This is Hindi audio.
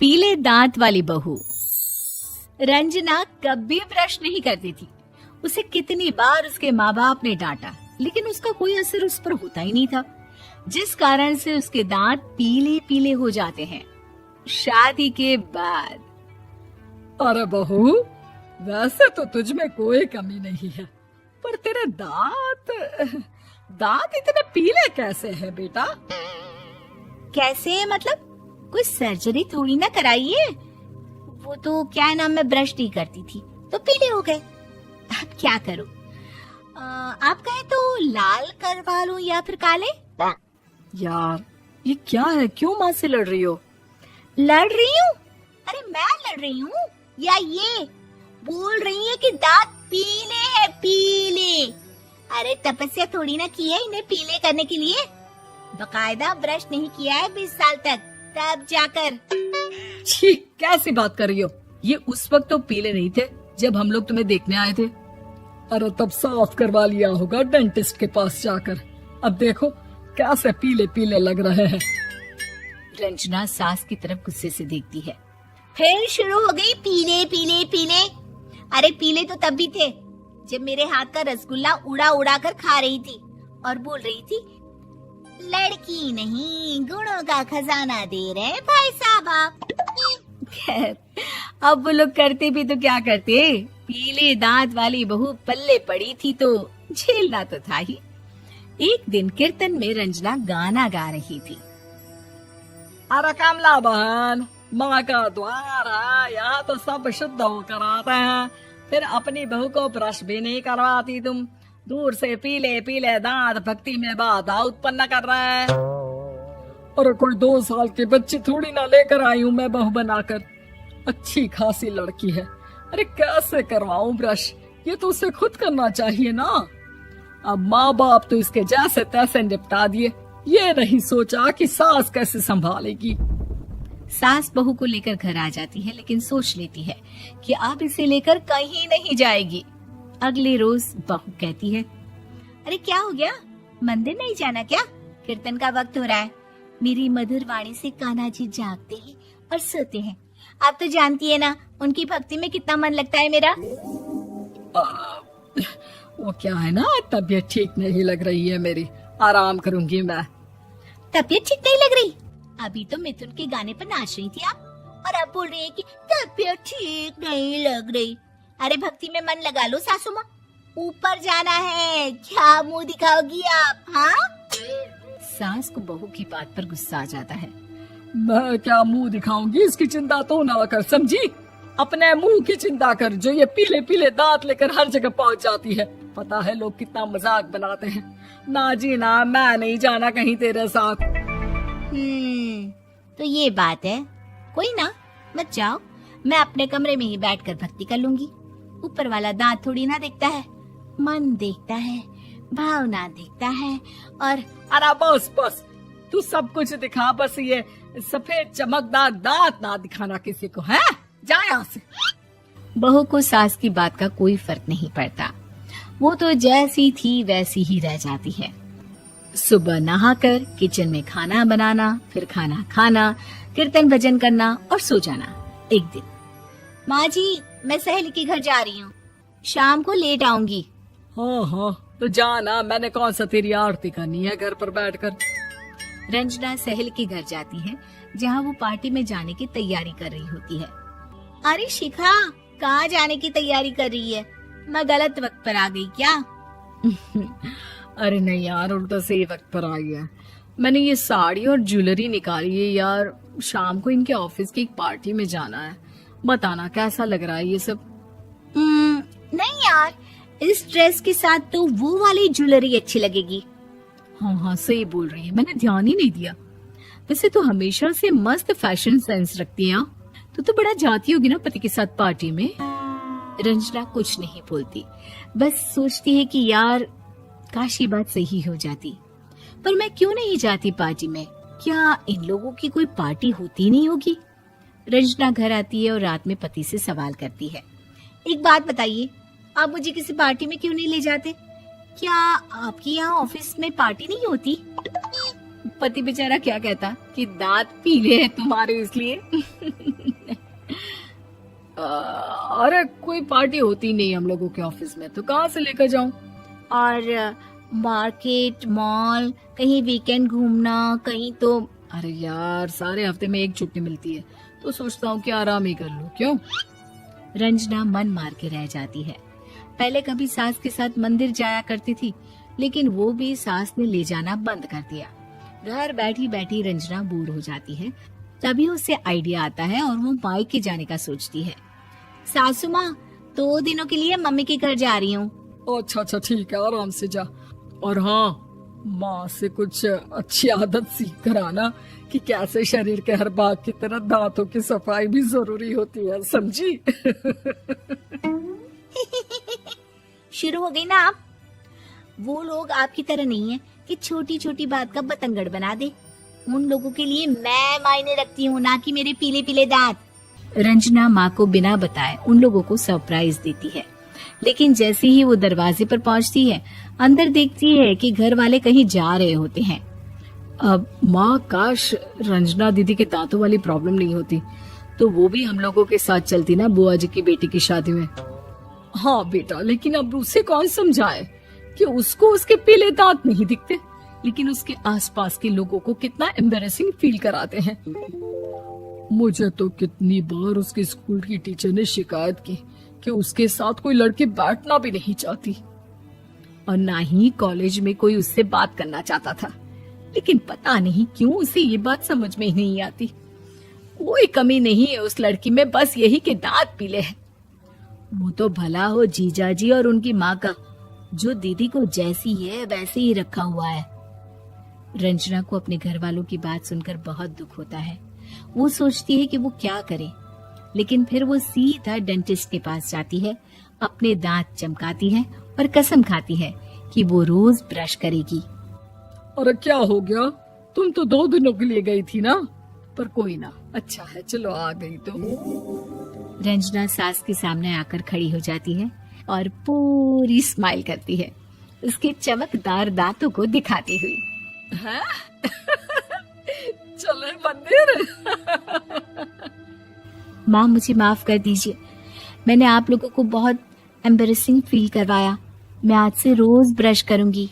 पीले दांत वाली बहू। रंजना कभी ब्रश नहीं करती थी। उसे कितनी बार उसके माँ बाप ने डांटा, लेकिन उसका कोई असर उस पर होता ही नहीं था, जिस कारण से उसके दांत पीले पीले हो जाते हैं। शादी के बाद अरे बहू, वैसे तो तुझ में कोई कमी नहीं है, पर तेरे दांत इतने पीले कैसे हैं बेटा? कैसे मतलब? कोई सर्जरी थोड़ी ना कराइए। वो तो क्या नाम, मैं ब्रश नहीं करती थी तो पीले हो गए। अब क्या करूं? आप कहें तो लाल करवा लूं या फिर काले? यार ये क्या है, क्यों माँ से लड़ रही हो? लड़ रही हूँ? अरे मैं लड़ रही हूँ या ये बोल रही है कि दांत पीले हैं, पीले। अरे तपस्या थोड़ी ना की है इन्हें पीले करने के लिए। बकायदा ब्रश नहीं किया है 20 साल तक, तब जाकर। छी, कैसी बात कर रही हो? ये उस वक्त तो पीले नहीं थे जब हम लोग तुम्हें देखने आए थे। अरे तब साफ करवा लिया होगा डेंटिस्ट के पास जाकर। अब देखो कैसे पीले पीले लग रहे हैं। रंजना सास की तरफ गुस्से से देखती है। फिर शुरू हो गई पीले पीले पीले। अरे पीले तो तब भी थे जब मेरे हाथ का रसगुल्ला उड़ा उड़ा कर खा रही थी और बोल रही थी, लड़की नहीं गुणों का खजाना दे रहे भाई साहब आप। खैर, अब वो लोग करते भी तो क्या करते, पीले दांत वाली बहू पल्ले पड़ी थी तो झेलना तो था ही। एक दिन कीर्तन में रंजना गाना गा रही थी। अरे कमला बहन, माँ का द्वार है, यहाँ तो सब शुद्ध होकर आते हैं, फिर अपनी बहू को ब्रश भी नहीं करवाती तुम। दूर से पीले पीले दांत भक्ति में बाधा उत्पन्न कर रहे हैं। अरे कोई 2 साल के बच्चे थोड़ी ना लेकर आई हूँ मैं बहू बनाकर। अच्छी खासी लड़की है, अरे कैसे करवाऊं ब्रश? ये तो उसे खुद करना चाहिए ना। अब माँ बाप तो इसके जैसे तैसे निपटा दिए, ये नहीं सोचा कि सास कैसे संभालेगी। सास बहू को लेकर घर आ जाती है, लेकिन सोच लेती है कि अब इसे लेकर कहीं नहीं जाएगी। अगले रोज बहू कहती है, अरे क्या हो गया, मंदिर नहीं जाना क्या? कीर्तन का वक्त हो रहा है। मेरी मधुर वाणी से कान्हा जी जागते हैं और सोते हैं। आप तो जानती है ना उनकी भक्ति में कितना मन लगता है मेरा। वो क्या है ना, तबीयत ठीक नहीं लग रही है मेरी, आराम करूंगी मैं। तबीयत ठीक नहीं लग रही? अभी तो मिथुन के गाने पर नाच रही थी आप, और अब बोल रही है कि तबीयत ठीक नहीं लग रही। अरे भक्ति में मन लगा लो सासू माँ, ऊपर जाना है, क्या मुंह दिखाओगी आप? हाँ? सास को बहू की बात पर गुस्सा आ जाता है। मैं क्या मुंह दिखाऊंगी, इसकी चिंता तो ना कर, समझी? अपने मुंह की चिंता कर, जो ये पीले पीले दांत लेकर हर जगह पहुंच जाती है। पता है लोग कितना मजाक बनाते हैं। ना जी ना, मैं नहीं जाना कहीं तेरे साथ। तो ये बात है। कोई ना, मत जाओ, मैं अपने कमरे में ही बैठकर भक्ति कर लूंगी। ऊपर वाला दांत थोड़ी ना देखता है, मन देखता है, भावना देखता है। और अरे बस बस, तू सब कुछ दिखा, बस ये सफेद चमकदार दांत ना दिखाना किसी को, है? जा यहाँ से। बहू को सास की बात का कोई फर्क नहीं पड़ता, वो तो जैसी थी वैसी ही रह जाती है। सुबह नहाकर किचन में खाना बनाना, फिर खाना खाना, कीर्तन भजन करना और सो जाना। एक दिन, माँ जी मैं सहेली के घर जा रही हूँ, शाम को लेट आऊंगी। हाँ हाँ तो जाना, मैंने कौन सा तेरी आरती करनी है घर पर बैठकर। रंजना सहेली के घर जाती है, जहाँ वो पार्टी में जाने की तैयारी कर रही होती है। अरे शिखा, कहाँ जाने की तैयारी कर रही है? मैं गलत वक्त पर आ गई क्या? अरे नहीं यार, उल्टा सही वक्त पर आई है। मैंने ये साड़ी और ज्वेलरी निकाली है यार, शाम को इनके ऑफिस की एक पार्टी में जाना है। बताना कैसा लग रहा है ये सब? नहीं यार, इस ड्रेस के साथ तो वो वाली ज्वेलरी अच्छी लगेगी। हाँ हाँ सही बोल रही है, मैंने ध्यान ही नहीं दिया। वैसे तो हमेशा से मस्त फैशन सेंस रखती है। तो बड़ा जाती होगी ना पति के साथ पार्टी में। रंजना कुछ नहीं बोलती, बस सोचती है कि यार काश ये बात सही हो जाती। पर मैं क्यों नहीं जाती पार्टी में? क्या इन लोगों की कोई पार्टी होती नहीं होगी? रंजना घर आती है और रात में पति से सवाल करती है, एक बात बताइए, आप मुझे किसी पार्टी में क्यों नहीं ले जाते? क्या आपकी यहाँ ऑफिस में पार्टी नहीं होती? पति बेचारा क्या कहता कि दांत पीले हैं तुम्हारे इसलिए। अरे कोई पार्टी होती नहीं हम लोगों के ऑफिस में, तो कहाँ से लेकर जाऊं? और मार्केट, मॉल, कहीं वीकेंड घूमना, कहीं तो। अरे यार सारे हफ्ते में एक छुट्टी मिलती है, तो सोचता हूँ कि आराम ही कर लूं। क्यों? रंजना मन मार के रह जाती है। पहले कभी सास के साथ मंदिर जाया करती थी, लेकिन वो भी सास ने ले जाना बंद कर दिया। घर बैठी बैठी रंजना बोर हो जाती है। तभी उसे आइडिया आता है और वो मायके जाने का सोचती है। सासू माँ, 2 दिनों के लिए मम्मी के घर जा रही हूँ। अच्छा ठीक है, आराम से जा। और हाँ, माँ से कुछ अच्छी आदत सीख कर आना कि कैसे शरीर के हर भाग की तरह दांतों की सफाई भी जरूरी होती है, समझी? शुरू हो गई ना आप। वो लोग आपकी तरह नहीं है कि छोटी छोटी बात का बतंगड़ बना दे। उन लोगों के लिए मैं मायने रखती हूँ, ना कि मेरे पीले पीले दांत। रंजना माँ को बिना बताए उन लोगों को सरप्राइज देती है, लेकिन जैसे ही वो दरवाजे पर पहुंचती है, अंदर देखती है कि घर वाले कहीं जा रहे होते हैं। अब माँ, काश रंजना दीदी के दांतों वाली प्रॉब्लम नहीं होती, तो वो भी हम लोगों के साथ चलती ना बुआ जी की बेटी की शादी में। हाँ बेटा, लेकिन अब उसे कौन समझाए कि उसको उसके पीले दांत नहीं दिखते, लेकिन उसके आसपास के लोगों को कितना एम्बैरेसिंग फील कराते हैं। मुझे तो कितनी बार उसके स्कूल की टीचर ने शिकायत की कि उसके साथ कोई लड़की बैठना भी नहीं चाहती, और ना ही कॉलेज में कोई उससे बात करना चाहता था। लेकिन पता नहीं क्यों उसे ये बात समझ में ही नहीं आती। कोई कमी नहीं है उस लड़की में, बस यही कि दांत पीले हैं। वो तो भला हो जीजा जी और उनकी माँ का, जो दीदी को जैसी है वैसे ही रखा हुआ है। रंजना को अपने घर वालों की बात सुनकर बहुत दुख होता है। वो सोचती है कि वो क्या करे, लेकिन फिर वो सीधा डेंटिस्ट के पास जाती है, अपने दांत चमकाती है और कसम खाती है कि वो रोज ब्रश करेगी। अरे क्या हो गया? तुम तो 2 दिनों के लिए गई थी ना। पर कोई ना, अच्छा है, चलो आ गई तो। रंजना सास के सामने आकर खड़ी हो जाती है और पूरी स्माइल करती है, उसके चमकदार दांतों को दिखाती हुई। हैं? चले मंदिर। माँ, मुझे माफ कर दीजिए, मैंने आप लोगों को बहुत एम्बैरेसिंग फील करवाया। मैं आज से रोज ब्रश करूंगी।